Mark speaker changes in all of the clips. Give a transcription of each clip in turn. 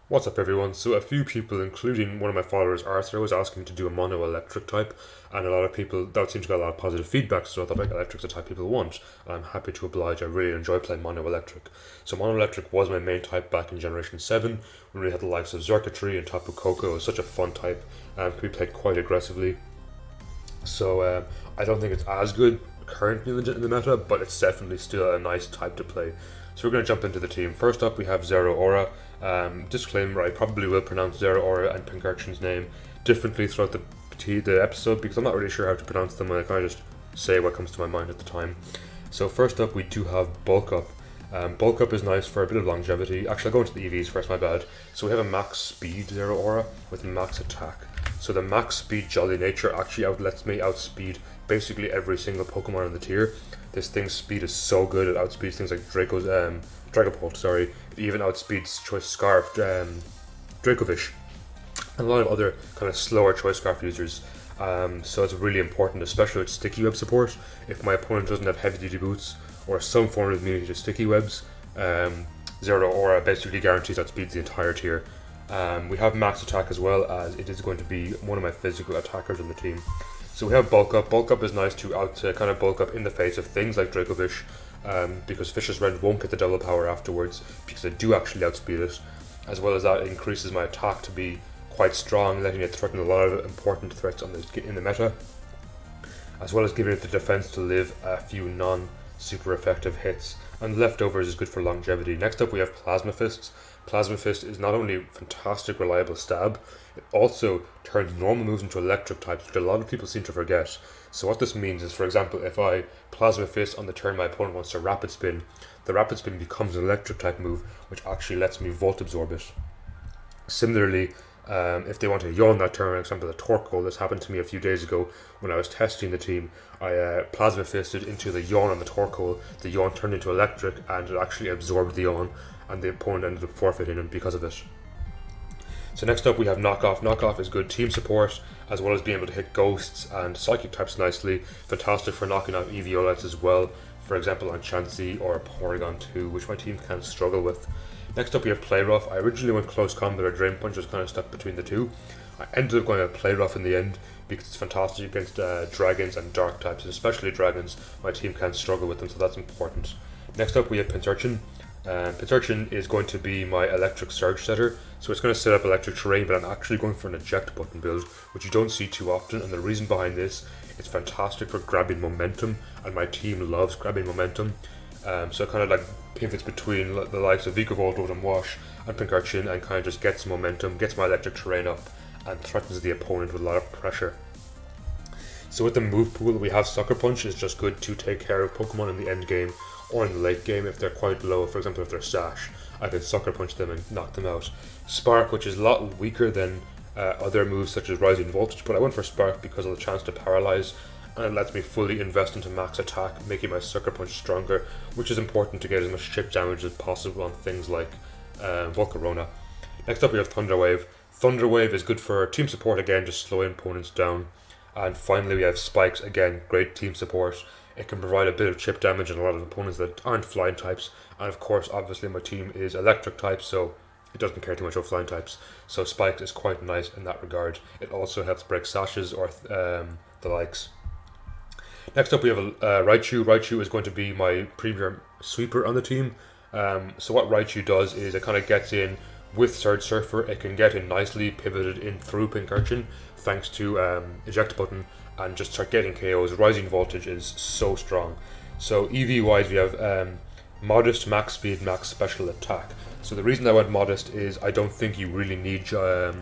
Speaker 1: What's up, everyone? So, a few people, including one of my followers, Arthur, was asking me to do a mono electric type, and a lot of people that seemed to get a lot of positive feedback. So, I thought like electric's the type people want, and I'm happy to oblige. I really enjoy playing mono electric. So, mono electric was my main type back in Generation 7 when we had the likes of Xurkitree and Tapu Koko. It was such a fun type and could be played quite aggressively. So, I don't think it's as good currently in the meta, but it's definitely still a nice type to play. So we're going to jump into the team. First up, we have Zero Aura. Disclaimer: I probably will pronounce Zero Aura and Pinkerton's name differently throughout the episode because I'm not really sure how to pronounce them. I kind of just say what comes to my mind at the time. So first up, we do have Bulk Up. Bulk Up is nice for a bit of longevity. Actually, I'll go into the EVs first, my bad. So we have a max speed Zero Aura with max attack. So the max speed Jolly Nature actually lets me outspeed basically every single Pokemon in the tier. This thing's speed is so good; it outspeeds things like Dragapult. Sorry, it even outspeeds Choice Scarf, Dracovish, and a lot of other kind of slower Choice Scarf users. So it's really important, especially with sticky web support. If my opponent doesn't have heavy duty boots or some form of immunity to sticky webs, Zero Aura basically guarantees outspeeds the entire tier. We have max attack as well, as it is going to be one of my physical attackers on the team. So we have bulk up. Bulk up is nice to kind of bulk up in the face of things like Dracovish, because Fish's Rend won't get the double power afterwards because I do actually outspeed it. As well as that, it increases my attack to be quite strong, letting it threaten a lot of important threats in the meta, as well as giving it the defense to live a few non-super effective hits. And leftovers is good for longevity. Next up, we have Plasma Fists. Plasma Fist is not only fantastic, reliable stab, it also turns normal moves into electric types, which a lot of people seem to forget. So what this means is, for example, if I Plasma Fist on the turn my opponent wants to Rapid Spin, the Rapid Spin becomes an electric type move, which actually lets me Volt Absorb it. Similarly, if they want to yawn that turn, for example, the Torkoal, this happened to me a few days ago when I was testing the team. I Plasma Fisted into the yawn on the Torkoal, the yawn turned into electric, and it actually absorbed the yawn, and the opponent ended up forfeiting it because of it. So next up we have Knock Off. Knock Off is good team support, as well as being able to hit ghosts and psychic types nicely. Fantastic for knocking out Eviolets as well, for example on Chansey or Porygon 2, which my team can struggle with. Next up we have Play Rough. I originally went Close Combat or Drain Punch, was kind of stuck between the two. I ended up going with Play Rough in the end because it's fantastic against dragons and dark types, and especially dragons. My team can struggle with them, so that's important. Next up we have Pinsirchin. Pinsirchin is going to be my electric surge setter, so it's going to set up electric terrain, but I'm actually going for an eject button build, which you don't see too often, and the reason behind this, it's fantastic for grabbing momentum, and my team loves grabbing momentum. So it kind of like pivots between the likes of Vikavolt, Rotom Wash, and Pinsirchin, and kind of just gets momentum, gets my electric terrain up, and threatens the opponent with a lot of pressure. So with the move pool, we have Sucker Punch is just good to take care of Pokemon in the end game or in the late game if they're quite low. For example, if they're Sash, I can Sucker Punch them and knock them out. Spark, which is a lot weaker than other moves such as Rising Voltage, but I went for Spark because of the chance to paralyze, and it lets me fully invest into max attack, making my Sucker Punch stronger, which is important to get as much chip damage as possible on things like Volcarona. Next up we have Thunder Wave. Thunder Wave is good for team support again, just slowing opponents down. And finally we have Spikes, again, great team support. It can provide a bit of chip damage on a lot of opponents that aren't flying types. And of course, obviously my team is electric type, so it doesn't care too much about flying types. So Spikes is quite nice in that regard. It also helps break sashes or the likes. Next up we have Raichu. Raichu is going to be my premier sweeper on the team. So what Raichu does is it kind of gets in with Surge Surfer. It can get in nicely, pivoted in through Pinsirchin, thanks to eject button, and just start getting KOs. Rising Voltage is so strong. So EV wise we have Modest, Max Speed, Max Special Attack. So the reason I went Modest is I don't think you really need a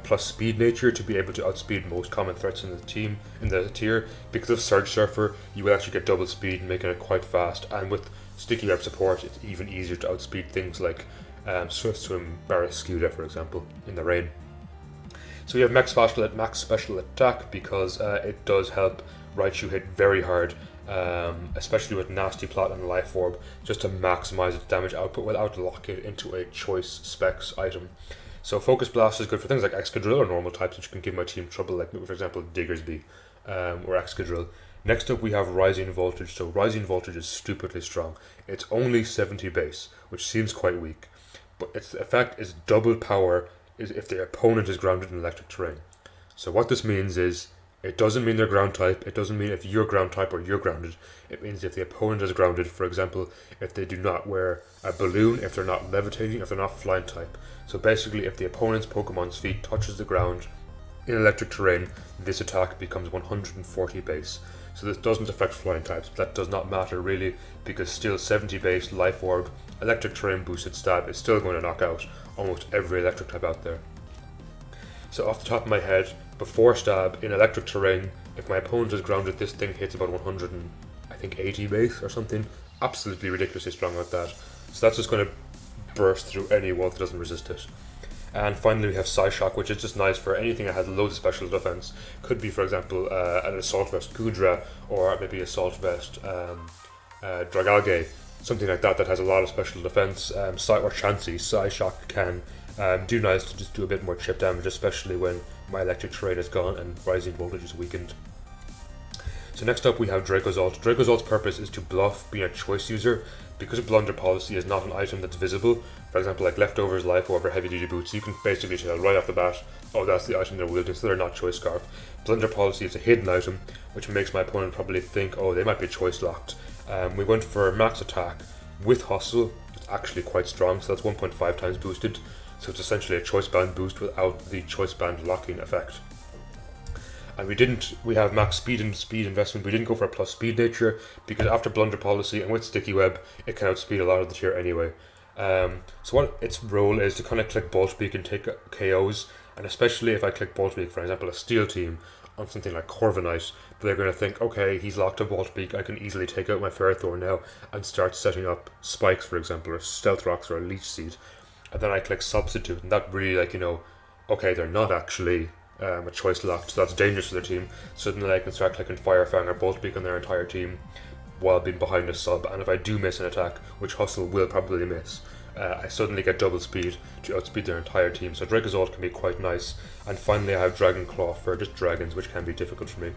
Speaker 1: plus speed nature to be able to outspeed most common threats in the tier. Because of Surge Surfer, you will actually get double speed, making it quite fast, and with Sticky Web support it's even easier to outspeed things like Swift Swim, Barraskewda, for example, in the rain. So we have max special attack because it does help Raichu hit very hard, especially with Nasty Plot and Life Orb, just to maximize its damage output without locking it into a choice specs item. So Focus Blast is good for things like Excadrill or normal types, which can give my team trouble, like for example Diggersby or Excadrill. Next up we have Rising Voltage. So Rising Voltage is stupidly strong. It's only 70 base, which seems quite weak. but its effect is double power is if the opponent is grounded in electric terrain. So what this means is it doesn't mean they're ground type, it doesn't mean if you're ground type or you're grounded. It means if the opponent is grounded, for example, if they do not wear a balloon, if they're not levitating, if they're not flying type. So basically, if the opponent's Pokemon's feet touches the ground in electric terrain, this attack becomes 140 base. So this doesn't affect flying types, but that does not matter really, because still 70 base, Life Orb, electric terrain boosted stab is still going to knock out almost every electric type out there. So off the top of my head, before stab, in electric terrain, if my opponent is grounded, this thing hits about 180 base or something. Absolutely ridiculously strong like that. So that's just going to burst through any wall that doesn't resist it. And finally we have Psyshock, which is just nice for anything that has loads of special defense. Could be, for example, an Assault Vest Gudra, or maybe Assault Vest Dragalge, something like that that has a lot of special defense. Or Chansey, Psyshock can do nice to just do a bit more chip damage, especially when my electric terrain is gone and rising voltage is weakened. So next up we have Dracozolt. Dracozolt's purpose is to bluff being a choice user. Because Blunder Policy is not an item that's visible, for example like Leftovers, Life Orb, or Heavy Duty Boots, you can basically tell right off the bat, oh that's the item they're wielding, so they're not Choice Scarf. Blunder Policy is a hidden item, which makes my opponent probably think, oh they might be choice locked. We went for max attack with Hustle. It's actually quite strong, so that's 1.5 times boosted, so it's essentially a choice band boost without the choice band locking effect. And we have max speed and speed investment. We didn't go for a plus speed nature because after Blunder Policy and with Sticky Web, it can outspeed a lot of the tier anyway. So what its role is to kind of click Bolt Beak and take KOs, and especially if I click Bolt Beak, for example, a Steel team on something like Corviknight, they're going to think, okay, he's locked a Bolt Beak, I can easily take out my Ferrothorn now and start setting up Spikes, for example, or Stealth Rocks or a Leech Seed. And then I click Substitute, and that really, like, okay, they're not actually a choice locked, so that's dangerous for their team. Suddenly I can start clicking Fire Fang or Bolt Beak on their entire team while being behind a sub, and if I do miss an attack, which Hustle will probably miss, I suddenly get double speed to outspeed their entire team. So Dracozolt can be quite nice. And finally I have Dragon Claw for just dragons, which can be difficult for me.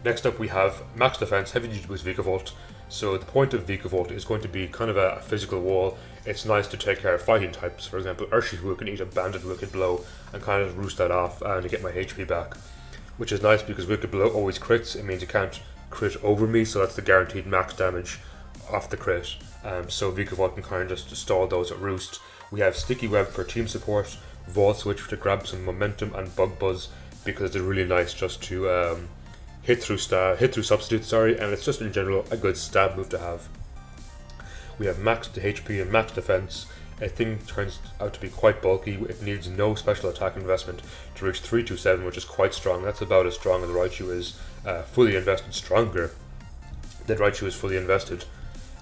Speaker 1: Next up we have Max Defense, Heavy Duty Boost Vikavolt. So the point of Vikavolt is going to be kind of a physical wall. It's nice to take care of fighting types. For example, Urshifu can eat a Banded Wicked Blow and kind of roost that off and get my HP back. Which is nice because Wicked Blow always crits. It means it can't crit over me, so that's the guaranteed max damage off the crit. So Vikavolt can kind of just stall those at roost. We have Sticky Web for team support, Vault Switch to grab some momentum, and Bug Buzz because they're really nice just to hit through substitute, and it's just in general a good stab move to have. We have max HP and max defense. A thing turns out to be quite bulky. It needs no special attack investment to reach 327, which is quite strong. That's about as strong as Raichu is fully invested, stronger than Raichu is fully invested.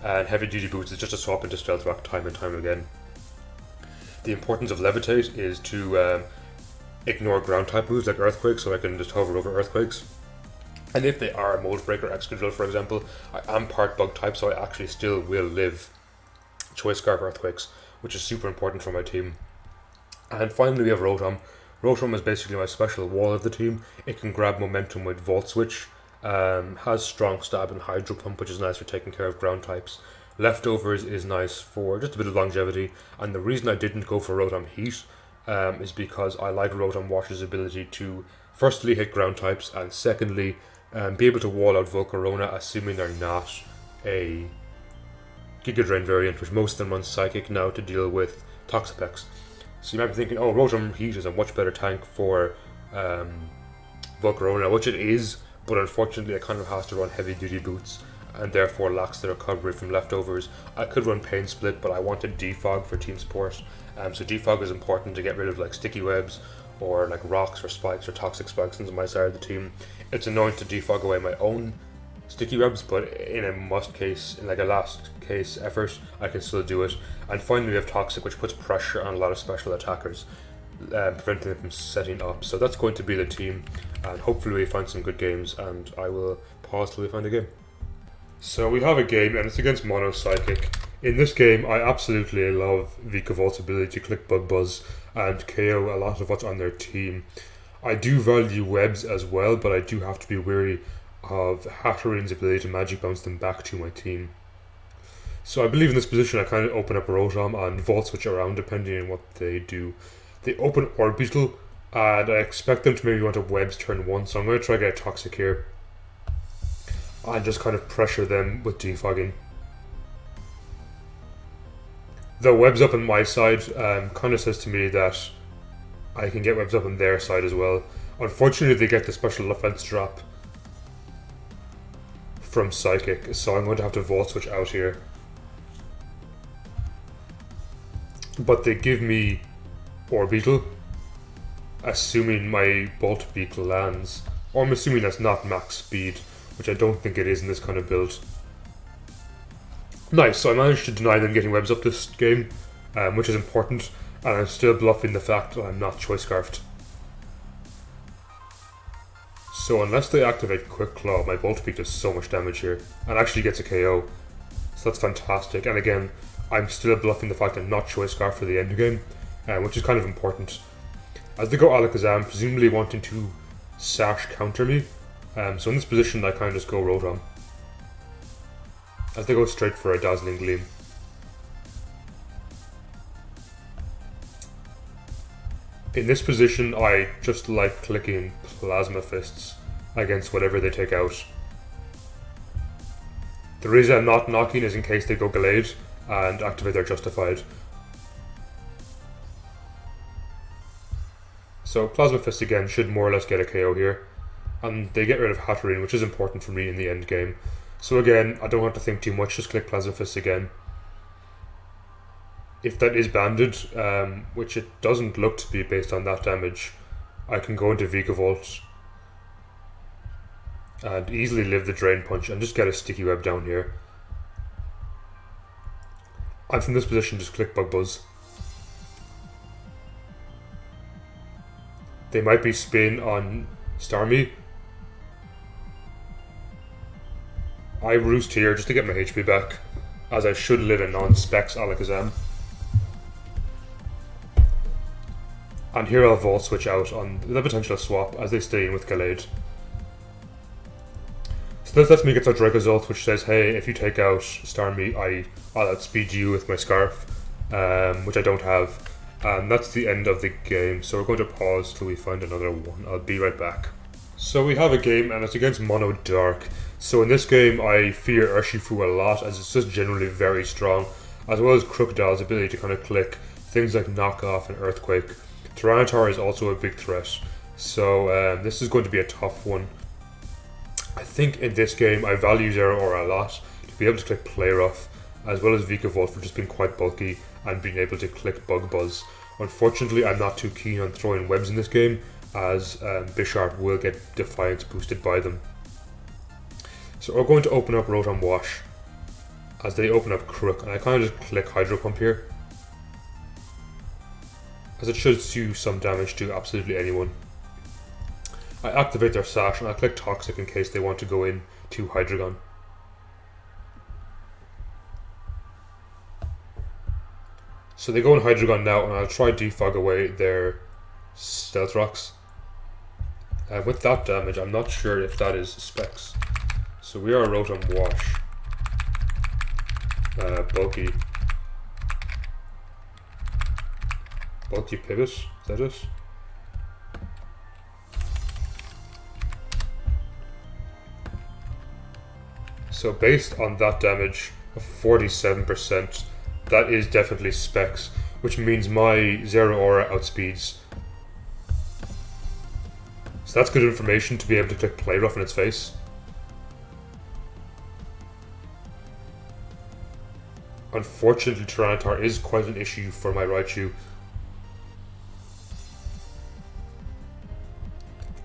Speaker 1: And Heavy Duty Boots is just a swap into Stealth Rock time and time again. The importance of Levitate is to ignore ground type moves like Earthquake, so I can just hover over Earthquakes. And if they are Mold Breaker, Excadrill for example, I am part Bug type, so I actually still will live Choice Scarf Earthquakes, which is super important for my team. And finally we have Rotom. Rotom is basically my special wall of the team. It can grab momentum with Volt Switch, has strong stab and Hydro Pump, which is nice for taking care of ground types. Leftovers is nice for just a bit of longevity, and the reason I didn't go for Rotom Heat is because I like Rotom Wash's ability to firstly hit ground types, and secondly be able to wall out Volcarona, assuming they're not a Giga Drain variant, which most of them run Psychic now to deal with Toxapex. So you might be thinking, oh, Rotom Heat is a much better tank for Volcarona, which it is, but unfortunately it kind of has to run Heavy Duty Boots and therefore lacks the recovery from Leftovers. I could run Pain Split, but I wanted Defog for team support. So Defog is important to get rid of like Sticky Webs or like Rocks or Spikes or Toxic Spikes on my side of the team. It's annoying to defog away my own Sticky Webs, but in a must case, in like a last case effort, I can still do it. And finally we have Toxic, which puts pressure on a lot of special attackers, preventing them from setting up. So that's going to be the team, and hopefully we find some good games, and I will pause till we find a game. So we have a game, and it's against Mono Psychic. In this game, I absolutely love Vikavolt's ability to click Bug Buzz and KO a lot of what's on their team. I do value Webs as well, but I do have to be wary of Hattering's ability to Magic Bounce them back to my team. So I believe in this position I kind of open up Rotom and Volt Switch around depending on what they do. They open Orbeetle and I expect them to maybe want to Webs turn 1, so I'm going to try to get a Toxic here. And just kind of pressure them with Defogging. The Webs up on my side kind of says to me that I can get Webs up on their side as well. Unfortunately they get the special offense drop from Psychic, so I'm going to have to Volt Switch out here. But they give me Orbeetle, assuming my Bolt Beetle lands. Or I'm assuming that's not max speed, which I don't think it is in this kind of build. Nice, so I managed to deny them getting Webs up this game, which is important, and I'm still bluffing the fact that I'm not Choice Scarfed. So unless they activate Quick Claw, my Bolt Beak does so much damage here, and actually gets a KO. So that's fantastic, and again, I'm still bluffing the fact I'm not Choice Scarf for the end game, which is kind of important. As they go Alakazam, presumably wanting to Sash counter me, so in this position I kind of just go Rotom. As they go straight for a Dazzling Gleam. In this position I just like clicking Plasma Fists against whatever they take out. The reason I'm not knocking is in case they go Gallade and activate their Justified. So Plasma Fist again should more or less get a KO here. And they get rid of Hatterene, which is important for me in the end game. So again, I don't have to think too much, just click Plasma Fist again. If that is banded, which it doesn't look to be based on that damage, I can go into Vikavolt and easily live the Drain Punch and just get a Sticky Web down here. And from this position, just click Bug Buzz. They might be Spin on Starmie. I Roost here just to get my HP back, as I should live a non-Specs Alakazam. And here I'll Volt Switch out on the potential swap as they stay in with Gallade. So this lets me get a Dragozult, which says, hey, if you take out Starmie, I'll outspeed you with my Scarf, which I don't have. And that's the end of the game, so we're going to pause till we find another one. I'll be right back. So we have a game, and it's against Mono Dark. So in this game, I fear Urshifu a lot, as it's just generally very strong, as well as Crocodile's ability to kind of click things like Knock Off and Earthquake. Tyranitar is also a big threat, so this is going to be a tough one. I think in this game, I value Zero Aura a lot, to be able to click Play Rough, as well as Vikavolt for just being quite bulky and being able to click Bug Buzz. Unfortunately, I'm not too keen on throwing webs in this game, as Bisharp will get Defiance boosted by them. So we're going to open up Rotom Wash, as they open up Crook, and I kind of just click Hydro Pump here, as it should do some damage to absolutely anyone. I activate their Sash and I click Toxic in case they want to go in to Hydreigon. So they go in Hydreigon now, and I'll try defog away their Stealth Rocks. With that damage, I'm not sure if that is Specs. So we are Rotom Wash. Bulky Pivot, is that it? So based on that damage of 47%, that is definitely Specs, which means my Zero Aura outspeeds. So that's good information to be able to click Play Rough in its face. Unfortunately, Tyranitar is quite an issue for my Raichu.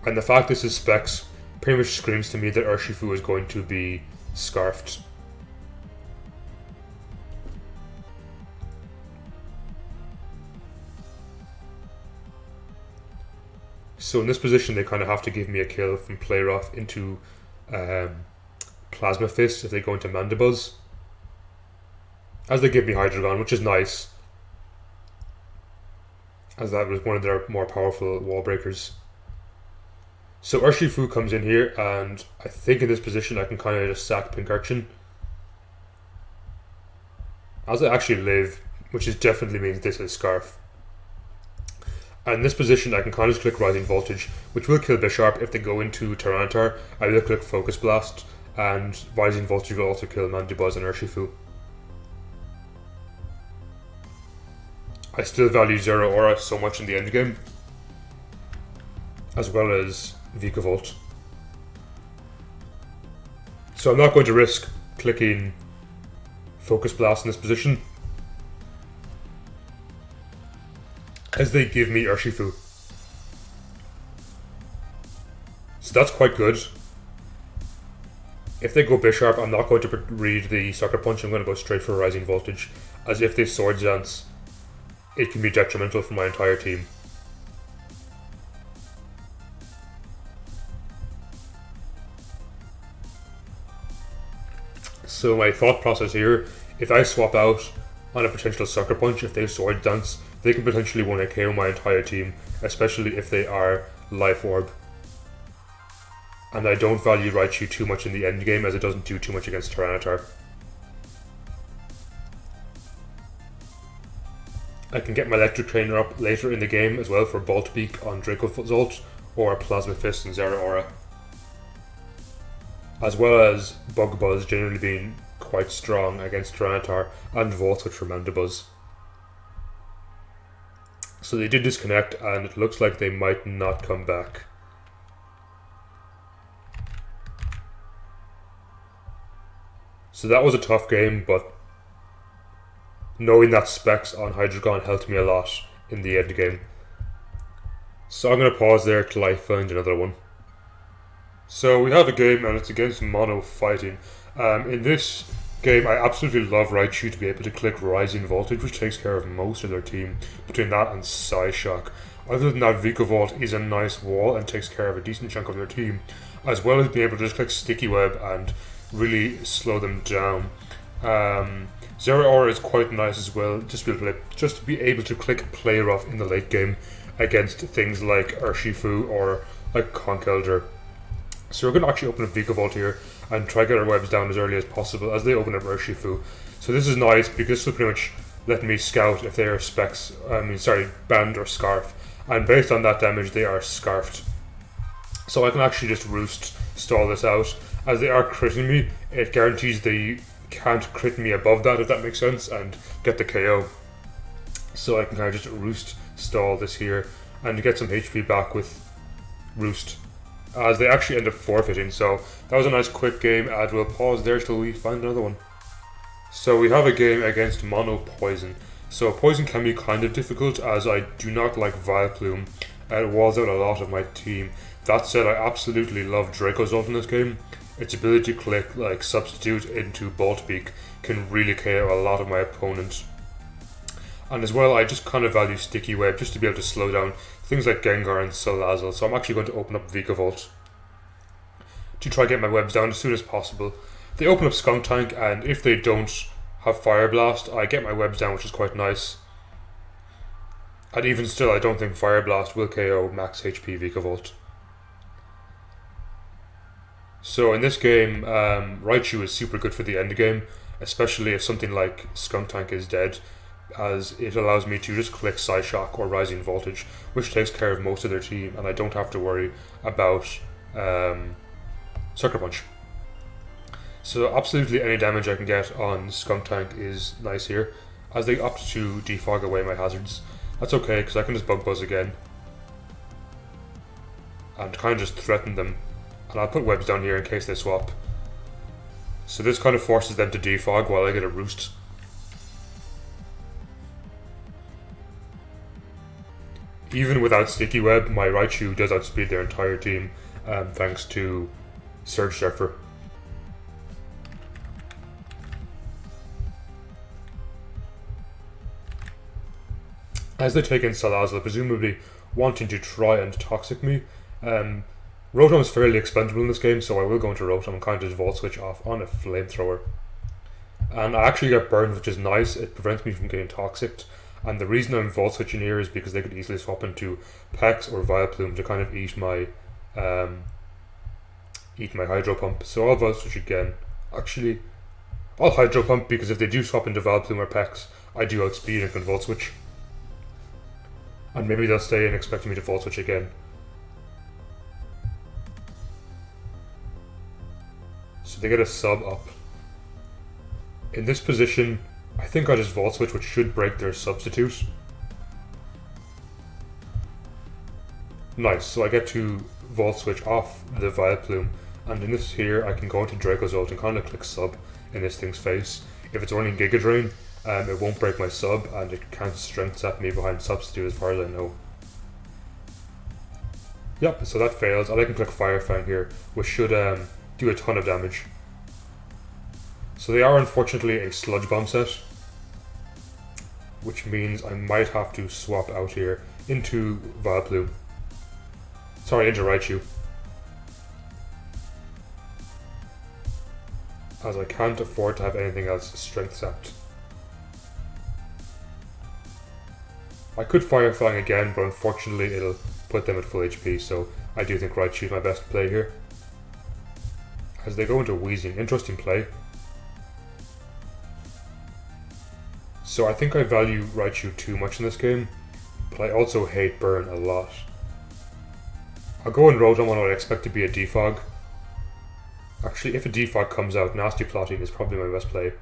Speaker 1: And the fact this is Specs pretty much screams to me that Urshifu is going to be Scarfed. So in this position, they kind of have to give me a kill from Play Rough into Plasma Fist if they go into Mandibuzz. As they give me Hydreigon, which is nice, as that was one of their more powerful wall breakers. So Urshifu comes in here, and I think in this position I can kind of just sack Pinkarchin. as I actually live, which is definitely means this is Scarf. And in this position, I can kind of click Rising Voltage, which will kill Bisharp. If they go into Tyranitar, I will click Focus Blast, and Rising Voltage will also kill Mandibuzz and Urshifu. I still value Zero Aura so much in the endgame, as well as Vikavolt. So I'm not going to risk clicking Focus Blast in this position, as they give me Urshifu. So that's quite good. If they go Bisharp, I'm not going to read the Sucker Punch, I'm going to go straight for Rising Voltage, as if they Swords Dance, it can be detrimental for my entire team. So my thought process here, if I swap out on a potential Sucker Punch, if they Swords Dance, they can potentially 1-hit KO my entire team, especially if they are Life Orb. And I don't value Raichu too much in the endgame, as it doesn't do too much against Tyranitar. I can get my Electric Trainer up later in the game as well for Bolt Beak on Dracozolt, or Plasma Fist and Zera Aura. As well as Bug Buzz generally being quite strong against Tyranitar, and Volt Switch for Mandibuzz. So they did disconnect, and it looks like they might not come back. So that was a tough game, but knowing that Specs on Hydreigon helped me a lot in the end game. So I'm going to pause there till I find another one. So we have a game, and it's against Mono Fighting. In this game, I absolutely love Raichu to be able to click Rising Voltage, which takes care of most of their team, between that and Psyshock. Other than that, Vikavolt is a nice wall and takes care of a decent chunk of their team, as well as being able to just click Sticky Web and really slow them down. Zero Aura is quite nice as well, just to be able to click Play Rough in the late game against things like Urshifu or like Conkeldurr. So we're going to actually open up Vikavolt here and try to get our webs down as early as possible as they open up Urshifu. So this is nice because this will pretty much let me scout if they are Band or Scarf. And based on that damage, they are Scarfed. So I can actually just Roost stall this out. As they are critting me, it guarantees they can't crit me above that, if that makes sense, and get the KO. So I can kind of just Roost stall this here and get some HP back with Roost, as they actually end up forfeiting. So that was a nice quick game, and we'll pause there till we find another one. So we have a game against Mono Poison. So Poison can be kind of difficult, as I do not like Vileplume, and it walls out a lot of my team. That said, I absolutely love Dracozolt in this game. Its ability to click like Substitute into Bolt Beak can really KO a lot of my opponents. And as well, I just kind of value Sticky Web just to be able to slow down things like Gengar and Salazzle. So I'm actually going to open up Vikavolt to try to get my webs down as soon as possible. They open up Skuntank, and if they don't have Fire Blast, I get my webs down, which is quite nice. And even still, I don't think Fire Blast will KO max HP Vikavolt. So in this game, Raichu is super good for the end game, especially if something like Skuntank is dead, as it allows me to just click Psyshock or Rising Voltage, which takes care of most of their team, and I don't have to worry about Sucker Punch. So absolutely any damage I can get on Skuntank is nice here, as they opt to defog away my hazards. That's okay, because I can just Bug Buzz again and kind of just threaten them. And I'll put webs down here in case they swap. So this kind of forces them to defog while I get a Roost. Even without Sticky Web, my Raichu does outspeed their entire team, thanks to Surge Surfer. As they take in Salazzle, presumably wanting to try and Toxic me, Rotom is fairly expendable in this game, so I will go into Rotom and kind of just Volt Switch off on a Flamethrower. And I actually get burned, which is nice. It prevents me from getting Toxicked. And the reason I'm Volt Switching here is because they could easily swap into Pex or Vileplume to kind of eat my Hydro Pump. So I'll Volt Switch again. Actually, I'll Hydro Pump because if they do swap into Vileplume or Pex, I do outspeed and can Volt Switch. And maybe they'll stay in expecting me to Volt Switch again. So they get a sub up. In this position, I think I just Volt Switch, which should break their substitute. Nice, so I get to Volt Switch off the Vileplume, and in this here I can go into Draco's ult and kind of click sub in this thing's face. If it's running Giga Drain, it won't break my sub, and it can't strength zap me behind substitute as far as I know. Yep, so that fails, and I can click Fire Fang here, which should do a ton of damage. So they are unfortunately a Sludge Bomb set, which means I might have to swap out here into Vileplume. Sorry, into Raichu. As I can't afford to have anything else strength sapped. I could Fire Fang again, but unfortunately it'll put them at full HP, so I do think Raichu is my best play here. As they go into Weezing, interesting play. So I think I value Raichu too much in this game, but I also hate Burn a lot. I'll go and Rotom on what I expect to be a Defog. Actually, if a Defog comes out, Nasty Plotting is probably my best play.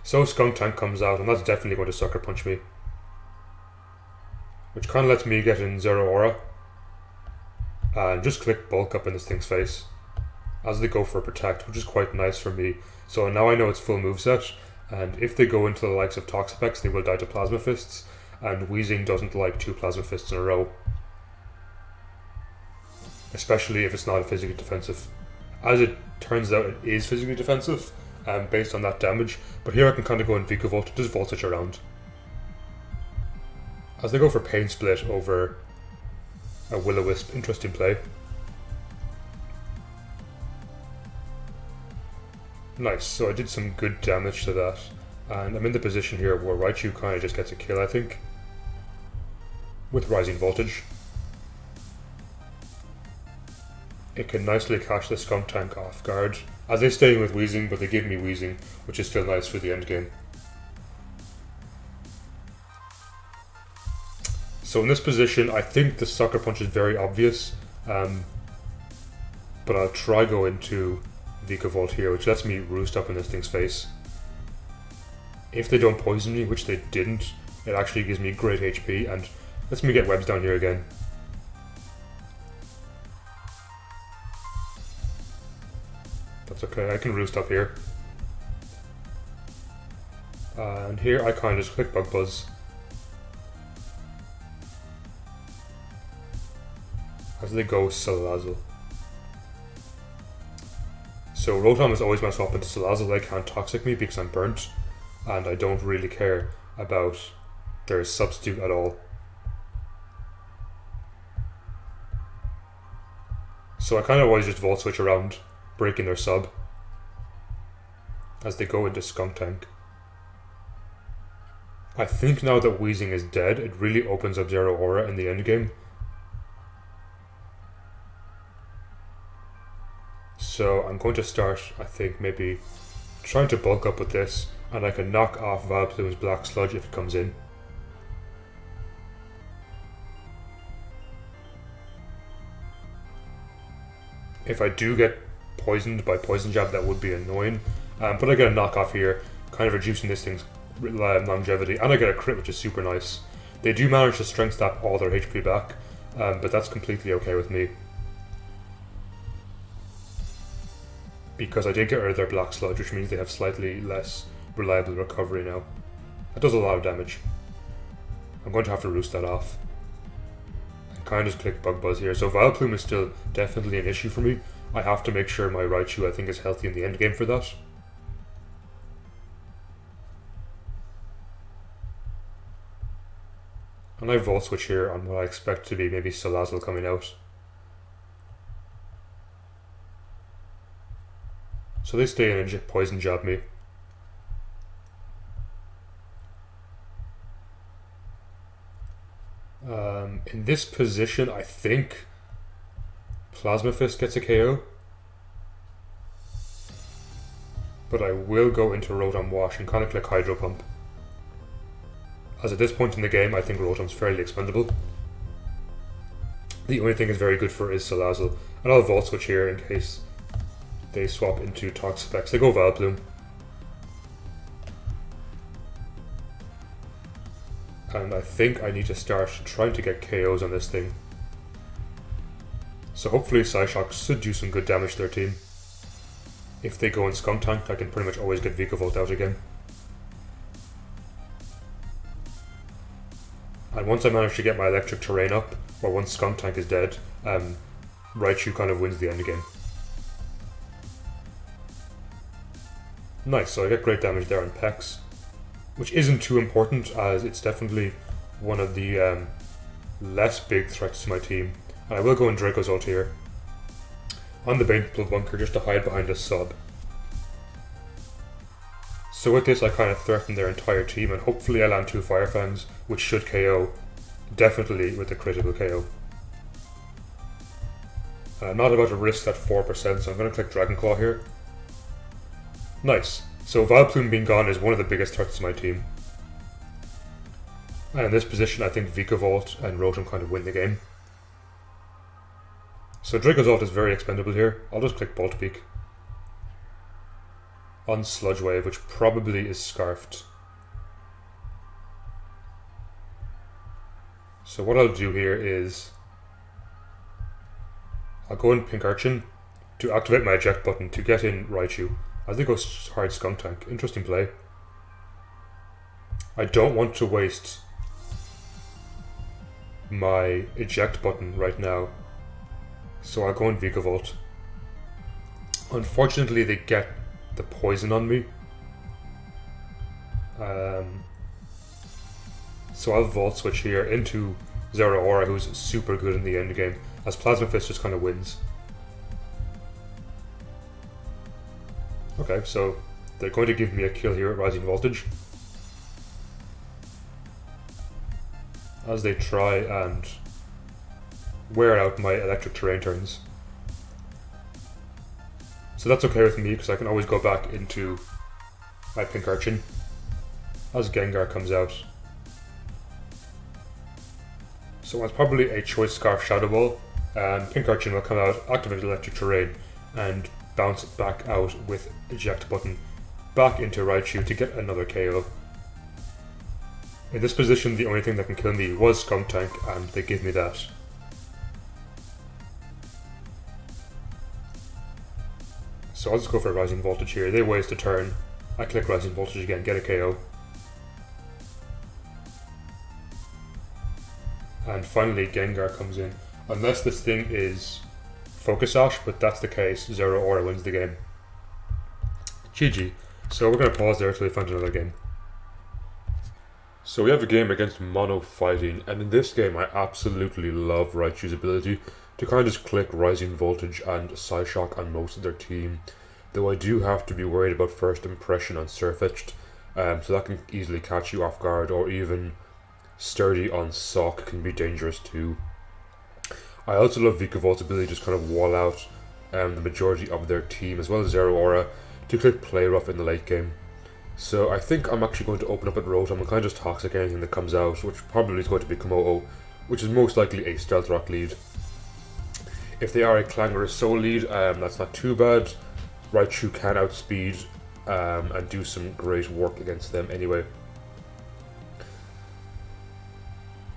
Speaker 1: So Skunk Tank comes out, and that's definitely going to Sucker Punch me. Which kind of lets me get in Zero Aura. And just click Bulk Up in this thing's face. As they go for Protect, which is quite nice for me. So now I know it's full moveset. And if they go into the likes of Toxapex, they will die to Plasma Fists. And Weezing doesn't like 2 Plasma Fists in a row. Especially if it's not physically defensive. As it turns out, it is physically defensive, based on that damage. But here I can kind of go in Vikavolt, just Volt Switch around. As they go for Pain Split over a Will-O-Wisp, interesting play. Nice, so I did some good damage to that. And I'm in the position here where Raichu kind of just gets a kill, I think. With Rising Voltage. It can nicely catch the Skunk Tank off guard, as they stay with Weezing, but they give me Weezing, which is still nice for the end game. So in this position, I think the Sucker Punch is very obvious, but I'll try go into Vikavolt here, which lets me roost up in this thing's face. If they don't poison me, which they didn't, it actually gives me great HP, and lets me get webs down here again. That's okay, I can roost up here. And here I kind of just click Bug Buzz. As they go Salazzle. So Rotom is always my swap into Salazzle. They can't Toxic me because I'm burnt. And I don't really care about their substitute at all. So I kind of always just Volt Switch around, breaking their sub as they go into Skunk Tank. I think now that Weezing is dead, it really opens up Zero Aura in the endgame. So I'm going to start, I think, maybe trying to bulk up with this, and I can knock off Vileplume's Black Sludge if it comes in. If I do get poisoned by Poison Jab, that would be annoying, but I get a knockoff here, kind of reducing this thing's longevity, and I get a crit, which is super nice. They do manage to strength stat all their HP back, but that's completely okay with me. Because I did get rid of their Black Sludge, which means they have slightly less reliable recovery now. That does a lot of damage. I'm going to have to roost that off. And kind of just click Bug Buzz here. So Vileplume is still definitely an issue for me. I have to make sure my Raichu, I think, is healthy in the end game for that. And I Volt Switch here on what I expect to be maybe Salazzle coming out. So they stay in and Poison Jab me. In this position, I think Plasma Fist gets a KO. but I will go into Rotom Wash and kind of click Hydro Pump. As at this point in the game, I think Rotom's fairly expendable. The only thing it's very good for is Salazzle, and I'll Volt Switch here in case they swap into Toxapex. They go Vileplume. And I think I need to start trying to get KOs on this thing. So hopefully Psyshock should do some good damage to their team. If they go in Skuntank, I can pretty much always get Vikavolt out again. And once I manage to get my electric terrain up, or once Skuntank is dead, Raichu kind of wins the end game. Nice, so I get great damage there on Pex, which isn't too important as it's definitely one of the less big threats to my team. And I will go in Draco's ult here on the Baneful Bunker just to hide behind a sub. So with this I kind of threaten their entire team, and hopefully I land 2 Fire Fangs, which should KO, definitely with a critical KO. I'm not about to risk that 4%, so I'm going to click Dragon Claw here. Nice. So Vileplume being gone is one of the biggest threats to my team. And in this position I think Vikavolt and Rotom kind of win the game. So Draco's ult is very expendable here. I'll just click Bolt Peak on Sludge Wave, which probably is Scarfed. So what I'll do here is I'll go in Pink Urchin to activate my eject button to get in Raichu. I think I'll hard Skuntank. Interesting play. I don't want to waste my eject button right now, so I'll go in Vikavolt. Unfortunately, they get the poison on me. So I'll Volt Switch here into Zeraora, who's super good in the end game, as Plasma Fist just kind of wins. Okay, so they're going to give me a kill here at Rising Voltage, as they try and wear out my electric terrain turns. So that's okay with me because I can always go back into my Pink Urchin as Gengar comes out. So it's probably a Choice Scarf Shadow Ball, and Pink Urchin will come out, activate electric terrain, and bounce it back out with eject button back into Raichu to get another KO. In this position, the only thing that can kill me was Skuntank, and they give me that. So I'll just go for Rising Voltage here. They waste a turn. I click Rising Voltage again, get a KO. And finally Gengar comes in. Unless this thing is Focus Sash, but that's the case, Zeraora wins the game. GG. So we're going to pause there until we find another game. So we have a game against Mono Fighting, and in this game I absolutely love Raichu's ability to kind of just click Rising Voltage and Psyshock on most of their team, though I do have to be worried about First Impression on Surfetched, so that can easily catch you off guard, or even Sturdy on Sock can be dangerous too. I also love Vikavolt's ability to just kind of wall out the majority of their team, as well as Zeraora, to click Play Rough in the late game. So I think I'm actually going to open up at Rotom and kind of just toxic anything that comes out, which probably is going to be Komodo, which is most likely a Stealth Rock lead. If they are a Clangorous Soul lead, that's not too bad. Raichu can outspeed and do some great work against them anyway.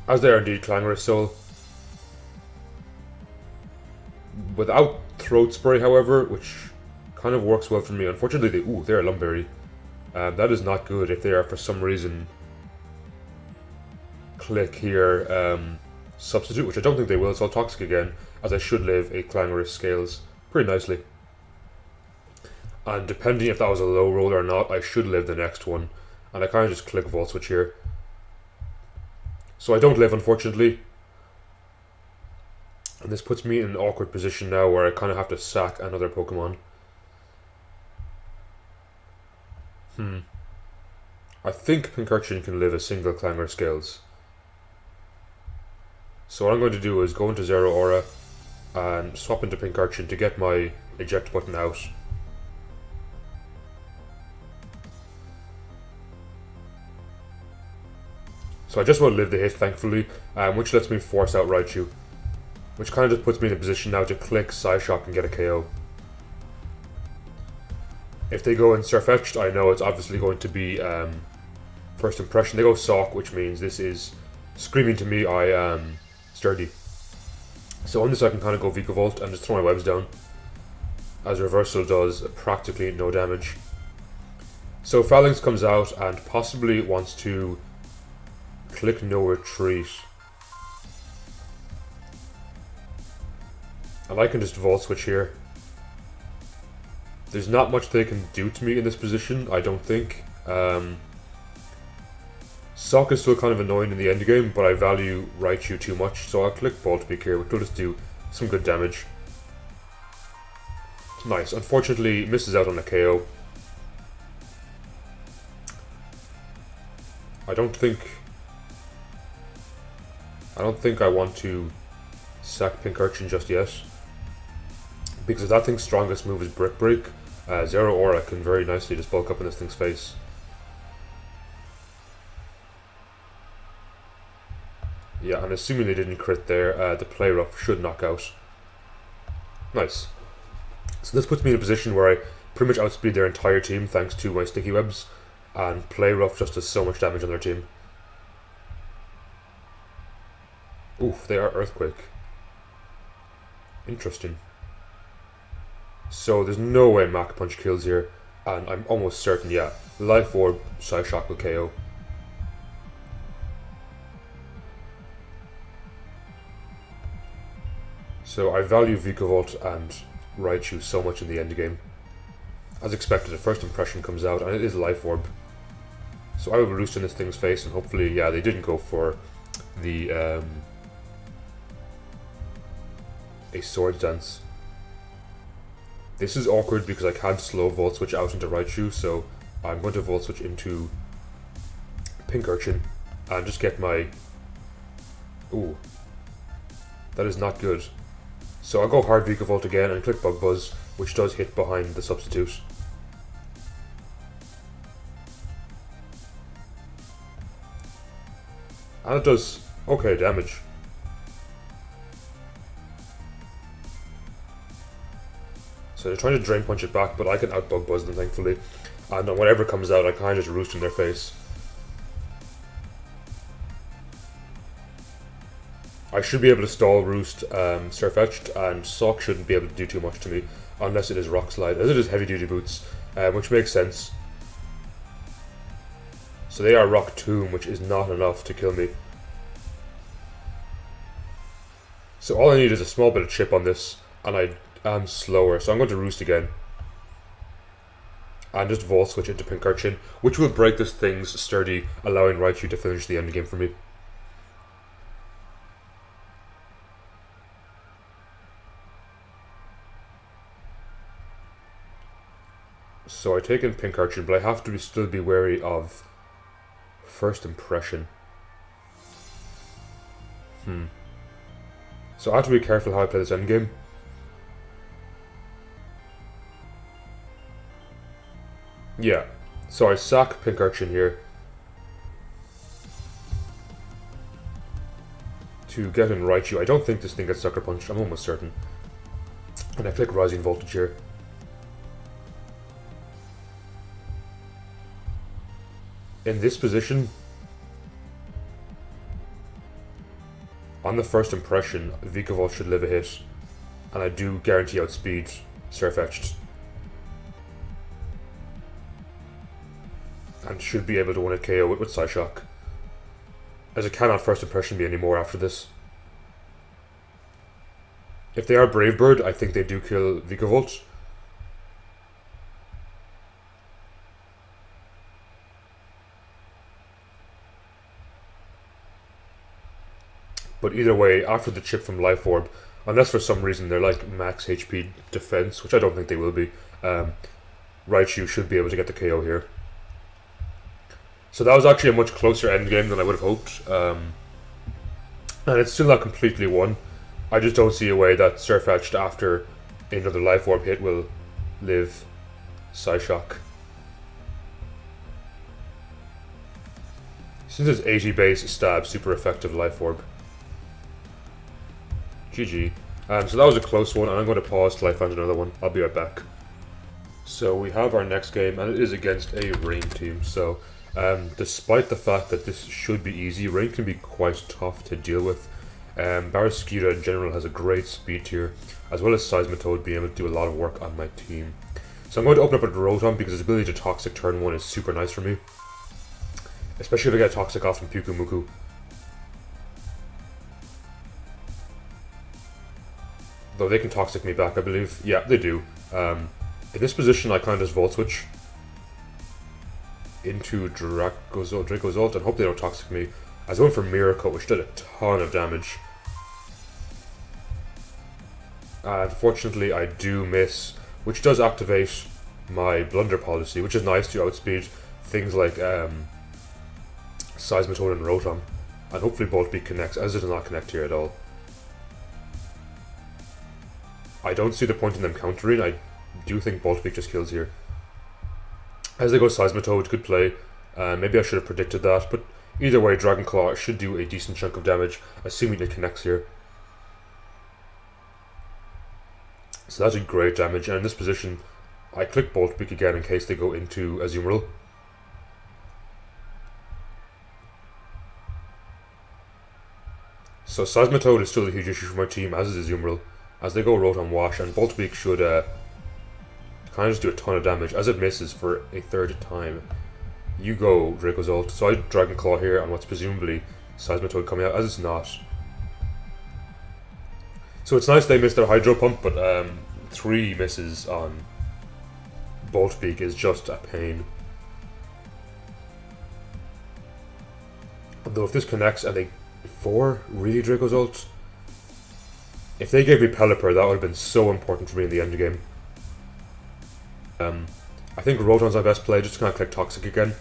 Speaker 1: As they are indeed Clangorous Soul. Without Throat Spray, however, which kind of works well for me. Unfortunately, they're a Lumberry. That is not good if they are for some reason click here Substitute, which I don't think they will, so I'll Toxic again, as I should live a Clangorous Scales pretty nicely. And depending if that was a low roll or not, I should live the next one. And I kind of just click Volt Switch here. So I don't live, unfortunately. And this puts me in an awkward position now where I kind of have to sack another Pokemon. I think Pink Urchin can live a single Clangor Scales. So what I'm going to do is go into Zeraora and swap into Pink Urchin to get my eject button out. So I just want to live the hit, thankfully, which lets me force out Raichu. Which kind of just puts me in a position now to click Psyshock and get a KO. If they go in Surfetched, I know it's obviously going to be first impression. They go Sock, which means this is screaming to me I am sturdy. So on this I can kind of go Vikavolt and just throw my webs down, as Reversal does practically no damage. So Phalanx comes out and possibly wants to click no retreat. And I can just Volt Switch here. There's not much they can do to me in this position, I don't think. Sock is still kind of annoying in the endgame, but I value Raichu too much, so I'll click Volt Beak here, which will just do some good damage. Nice. Unfortunately, misses out on a KO. I don't think I want to sack Pink Urchin just yet, because if that thing's strongest move is Brick Break, Zero Aura can very nicely just bulk up in this thing's face. Yeah, and assuming they didn't crit there, the Play Rough should knock out. Nice. So this puts me in a position where I pretty much outspeed their entire team thanks to my Sticky Webs, and Play Rough just does so much damage on their team. Oof, they are Earthquake. Interesting. So there's no way Mach Punch kills here, and I'm almost certain, yeah, Life Orb, Psyshock will KO. So I value Vikavolt and Raichu so much in the endgame. As expected, the first impression comes out, and it is Life Orb. So I will roost in this thing's face, and hopefully, yeah, they didn't go for the a Sword Dance. This is awkward because I can't slow Volt Switch out into Raichu, so I'm going to Volt Switch into Pink Urchin and just get my... Ooh. That is not good. So I'll go hard Vikavolt again and click Bug Buzz, which does hit behind the substitute. And it does okay damage. So they're trying to Drain Punch it back, but I can out Bug Buzz them thankfully. And whatever comes out, I kind of just roost in their face. I should be able to stall Roost Surfetched, and Sock shouldn't be able to do too much to me, unless it is Rock Slide, as it is Heavy Duty Boots, which makes sense. So they are Rock Tomb, which is not enough to kill me. So all I need is a small bit of chip on this, and I am slower, so I'm going to Roost again. And just Volt Switch into Pink Urchin, which will break this thing's sturdy, allowing Raichu to finish the endgame for me. So I take in Pink Urchin, but I have to still be wary of first impression. So I have to be careful how I play this endgame. Yeah, so I sack Pink Urchin here to get in Raichu. I don't think this thing gets Sucker Punched, I'm almost certain. And I click Rising Voltage here. In this position, on the first impression, Vikavolt should live a hit, and I do guarantee outspeed Surfetched. And should be able to win a KO with Psyshock, as it cannot first impression me anymore after this. If they are Brave Bird, I think they do kill Vikavolt. But either way, after the chip from Life Orb, unless for some reason they're like max HP defense, which I don't think they will be, Raichu should be able to get the KO here. So that was actually a much closer endgame than I would have hoped. And it's still not completely won. I just don't see a way that Surfetched after another Life Orb hit will live Psyshock. Since it's 80 base, stab, super effective life orb. GG. So that was a close one, and I'm going to pause till I find another one. I'll be right back. So we have our next game, and it is against a rain team. So despite the fact that this should be easy, rain can be quite tough to deal with. Barraskewda in general has a great speed tier, as well as Seismitoad being able to do a lot of work on my team. So I'm going to open up a Rotom because his ability to Toxic turn 1 is super nice for me. Especially if I get Toxic off from Pyukumuku. Though they can Toxic me back, I believe. Yeah, they do. In this position, I kind of just Volt Switch into Dracozolt and hope they don't Toxic me. I was going for Miracle, which did a ton of damage. Unfortunately, I do miss, which does activate my Blunder policy, which is nice to outspeed things like Seismitoad and Rotom. And hopefully Bolt Beak connects, as it does not connect here at all. I don't see the point in them countering. I do think Bolt Beak just kills here. As they go Seismitoad, good play. Maybe I should have predicted that, but either way, Dragon Claw should do a decent chunk of damage, assuming it connects here. So that's a great damage, and in this position, I click Bolt Beak again in case they go into Azumarill. So Seismitoad is still a huge issue for my team, as is Azumarill. As they go Rotom Wash, and Bolt Beak should kind of just do a ton of damage, as it misses for a third time. You go Dracozolt. So I Dragon Claw here on what's presumably Seismitoad coming out, as it's not. So it's nice they missed their Hydro Pump, but 3 misses on Bolt Beak is just a pain. Though if this connects and they 4 really Dracozolt, if they gave me Pelipper, that would have been so important for me in the end game. I think Rotom's my best play, just to kind of click Toxic again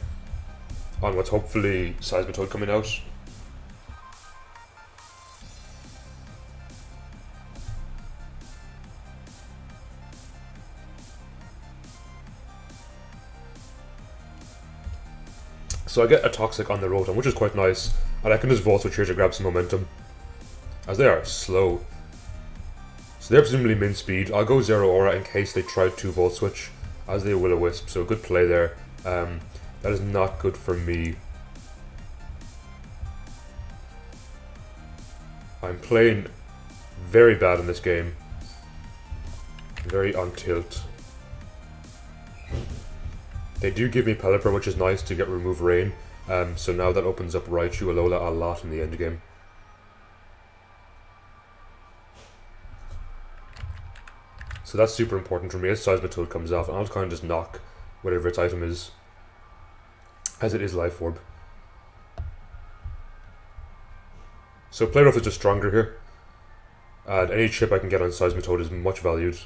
Speaker 1: on what's hopefully Seismitoad coming out. So I get a Toxic on the Rotom, which is quite nice, and I can just Volt Switch here to grab some momentum, as they are slow. So they're presumably min speed. I'll go Zero Aura in case they try to Volt Switch, as they Will-O-Wisp, so good play there. That is not good for me. I'm playing very bad in this game. Very on tilt. They do give me Pelipper, which is nice to get Remove Rain, so now that opens up Raichu Alola a lot in the end game. So that's super important for me as Seismitoad comes off, and I'll kind of just knock whatever its item is, as it is Life Orb. So Play Rough is just stronger here, and any chip I can get on Seismitoad is much valued.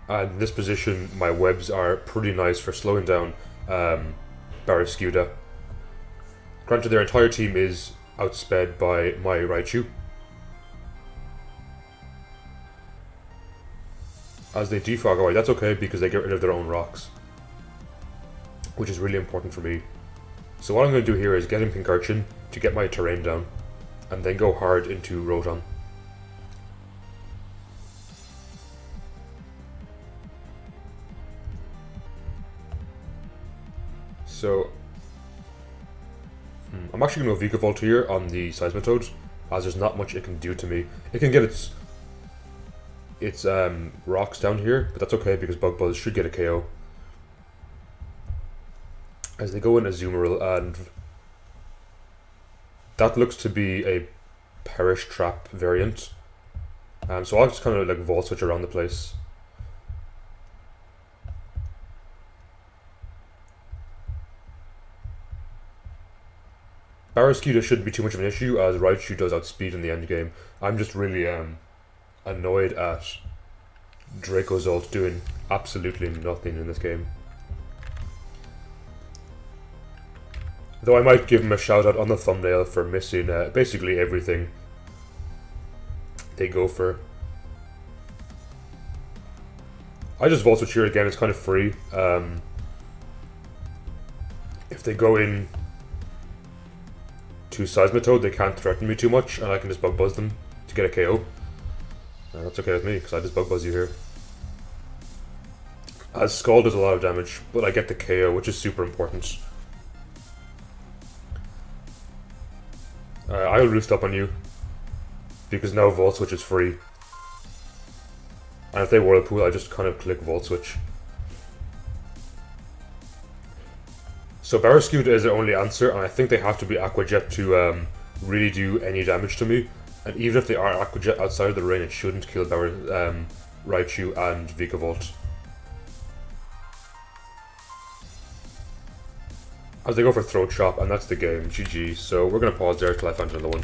Speaker 1: And in this position, my webs are pretty nice for slowing down Barraskewda. Granted, their entire team is outsped by my Raichu. As they defog away, that's okay because they get rid of their own rocks, which is really important for me. So what I'm going to do here is get in Pincurchin to get my terrain down, and then go hard into Rotom. So I'm actually going to Vikavolt here on the Seismitoad, as there's not much it can do to me. It can get its rocks down here, but that's okay because Bug Buzz should get a KO. As they go in Azumarill, and that looks to be a Perish Trap variant. So I'll just kind of like Volt Switch around the place. Barraskewda shouldn't be too much of an issue, as Raichu does outspeed in the end game. I'm just really annoyed at Dracozolt doing absolutely nothing in this game. Though I might give him a shout out on the thumbnail for missing basically everything they go for. I just Volt Switch here again, it's kind of free. they go in to Seismitoad, they can't threaten me too much, and I can just Bug Buzz them to get a KO. That's okay with me, because I just Bug Buzz you here. As Skull does a lot of damage, but I get the KO, which is super important. I'll roost up on you, because now Volt Switch is free. And if they Whirlpool, I just kind of click Volt Switch. So Barraskewda is their only answer, and I think they have to be Aqua Jet to really do any damage to me. And even if they are Aqua Jet outside of the ring, it shouldn't kill Raichu and Vikavolt. As they go for Throat Chop, and that's the game, GG. So we're going to pause there till I find another one.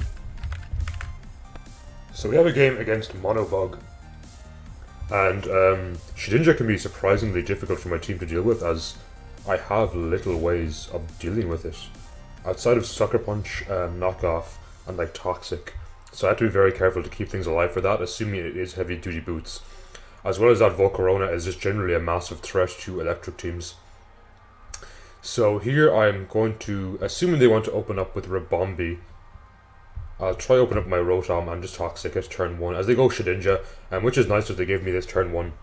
Speaker 1: So we have a game against Monobug. And Shedinja can be surprisingly difficult for my team to deal with, as I have little ways of dealing with it. Outside of Sucker Punch, Knockoff, and like Toxic. So I have to be very careful to keep things alive for that, assuming it is heavy duty boots. As well as that, Volcarona is just generally a massive threat to electric teams. So here I'm going to, assuming they want to open up with Ribombee, I'll try open up my Rotom and just Toxic at turn 1 as they go Shedinja, which is nice if they give me this turn 1.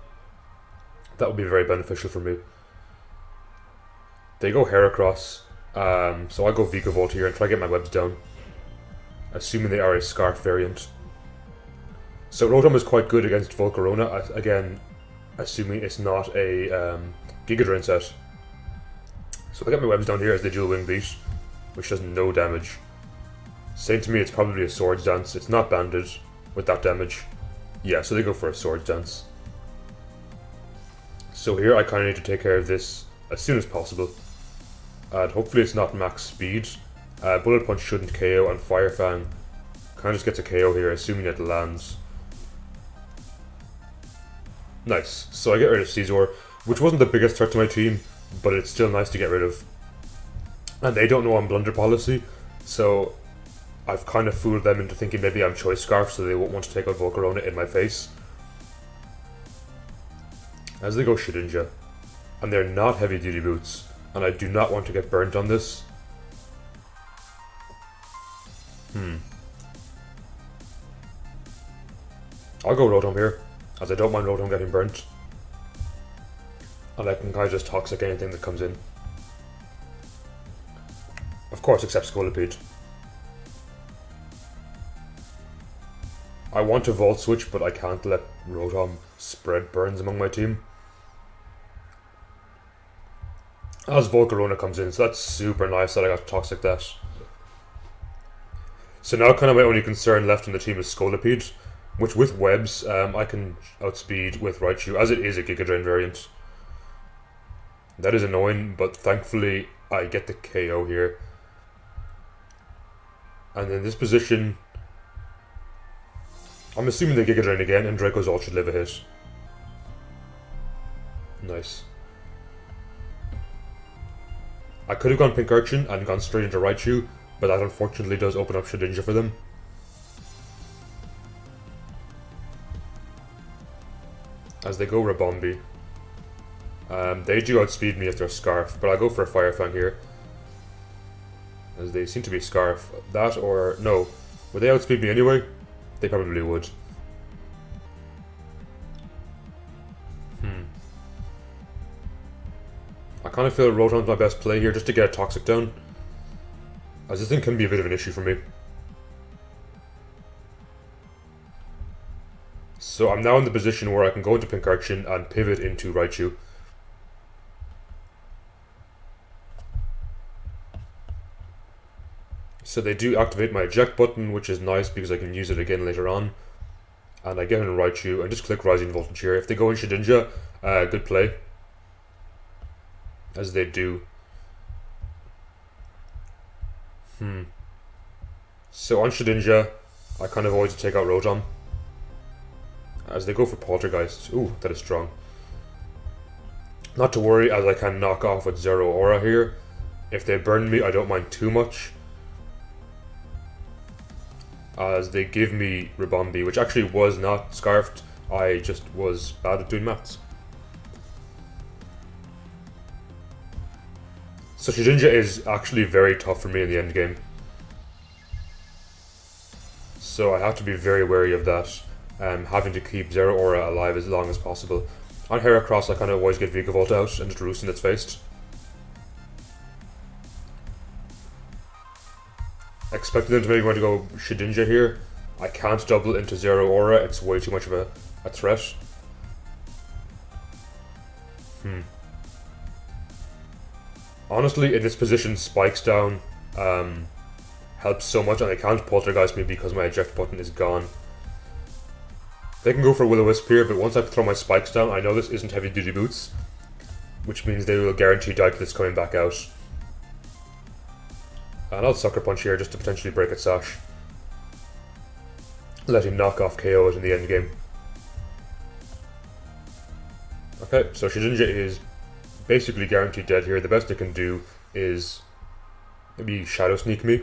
Speaker 1: That would be very beneficial for me. They go Heracross, so I'll go Vikavolt here and try to get my webs down, assuming they are a Scarf variant. So Rotom is quite good against Volcarona, again, assuming it's not a Giga Drain set. So I get my webs down here as they dual Wing Beat, which does no damage. Saying to me it's probably a Swords Dance. It's not banded with that damage. Yeah, so they go for a Swords Dance. So here I kind of need to take care of this as soon as possible. And hopefully it's not max speed. Bullet Punch shouldn't KO, and Fire Fang kind of just gets a KO here, assuming it lands. Nice. So I get rid of Scizor, which wasn't the biggest threat to my team, but it's still nice to get rid of. And they don't know I'm Blunder Policy, so I've kind of fooled them into thinking maybe I'm Choice Scarf, so they won't want to take out Volcarona in my face. As they go Shedinja, and they're not heavy duty boots, and I do not want to get burnt on this. I'll go Rotom here, as I don't mind Rotom getting burnt. And I can kind of just Toxic anything that comes in. Of course, except Scolipede. I want to Volt Switch, but I can't let Rotom spread burns among my team. As Volcarona comes in, so that's super nice that I got Toxic that. So now kind of my only concern left in the team is Scolipede, which with webs, I can outspeed with Raichu, as it is a Giga Drain variant. That is annoying, but thankfully I get the KO here. And in this position, I'm assuming they Giga Drain again, and Draco's Ult should live a hit. Nice. I could have gone Pink Urchin and gone straight into Raichu, but that unfortunately does open up Shedinja for them. As they go Ribombee. They do outspeed me if they're Scarf, but I'll go for a Fire Fang here. As they seem to be Scarf. That or... no. Would they outspeed me anyway? They probably would. I kind of feel Rotom's my best play here just to get a Toxic down, as this thing can be a bit of an issue for me. So I'm now in the position where I can go into Pink Urchin and pivot into Raichu. So they do activate my eject button, which is nice because I can use it again later on. And I get in Raichu and just click Rising Voltage here. If they go in Shedinja, good play. As they do. So on Shedinja, I kind of avoid to take out Rotom. As they go for Poltergeist. Ooh, that is strong. Not to worry, as I can knock off with Zero Aura here. If they burn me, I don't mind too much. As they give me Ribombee, which actually was not Scarfed. I just was bad at doing maths. So Shedinja is actually very tough for me in the end game. So I have to be very wary of that, having to keep Zero Aura alive as long as possible. On Heracross I kind of always get Vikavolt out and just roost in its face. Expected them to maybe want to go Shedinja here. I can't double into Zero Aura, it's way too much of a threat. Honestly, in this position, Spikes down helps so much, and they can't poltergeist me because my eject button is gone. They can go for Will-O-Wisp here, but once I throw my Spikes down, I know this isn't heavy duty boots, which means they will guarantee Dykeless coming back out. And I'll Sucker Punch here just to potentially break its sash. Let him knock off KO it in the end game. Okay, so Shedinja is basically guaranteed dead here. The best it can do is maybe Shadow Sneak me.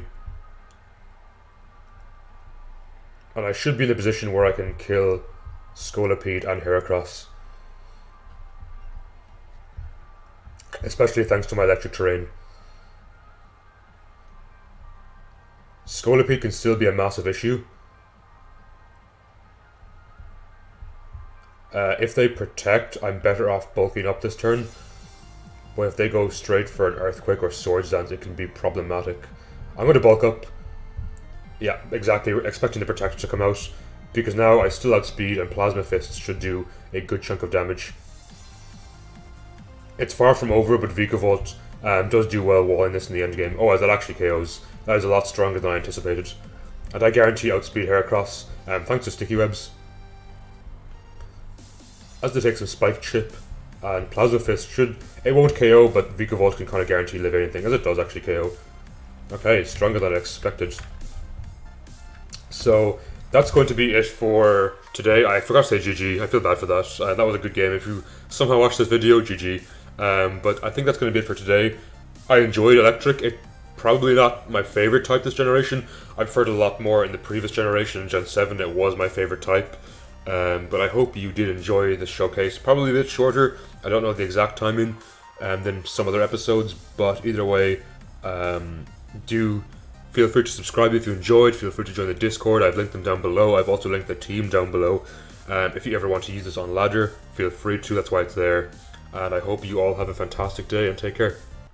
Speaker 1: And I should be in a position where I can kill Scolipede and Heracross. Especially thanks to my electric terrain. Scolipede can still be a massive issue. If they protect, I'm better off bulking up this turn. But if they go straight for an Earthquake or Swords Dance, it can be problematic. I'm going to bulk up. Yeah, exactly, expecting the protection to come out. Because now I still outspeed and Plasma Fists should do a good chunk of damage. It's far from over, but Vikavolt does do well walling this in the end game. Oh, as that actually KOs. That is a lot stronger than I anticipated. And I guarantee outspeed Heracross, thanks to Sticky Webs. As they take some Spike Chip, and Plasma Fist it won't KO, but Vikavolt can kind of guarantee live anything, as it does actually KO. Okay, stronger than I expected. So, that's going to be it for today. I forgot to say GG, I feel bad for that. That was a good game. If you somehow watched this video, GG. But I think that's going to be it for today. I enjoyed Electric. It's probably not my favourite type this generation. I preferred it a lot more in the previous generation. In Gen 7 it was my favourite type. But I hope you did enjoy this showcase. Probably a bit shorter, I don't know the exact timing, than some other episodes, but either way, do feel free to subscribe if you enjoyed. Feel free to join the Discord, I've linked them down below. I've also linked the team down below. If you ever want to use this on ladder, feel free to, that's why it's there. And I hope you all have a fantastic day and take care.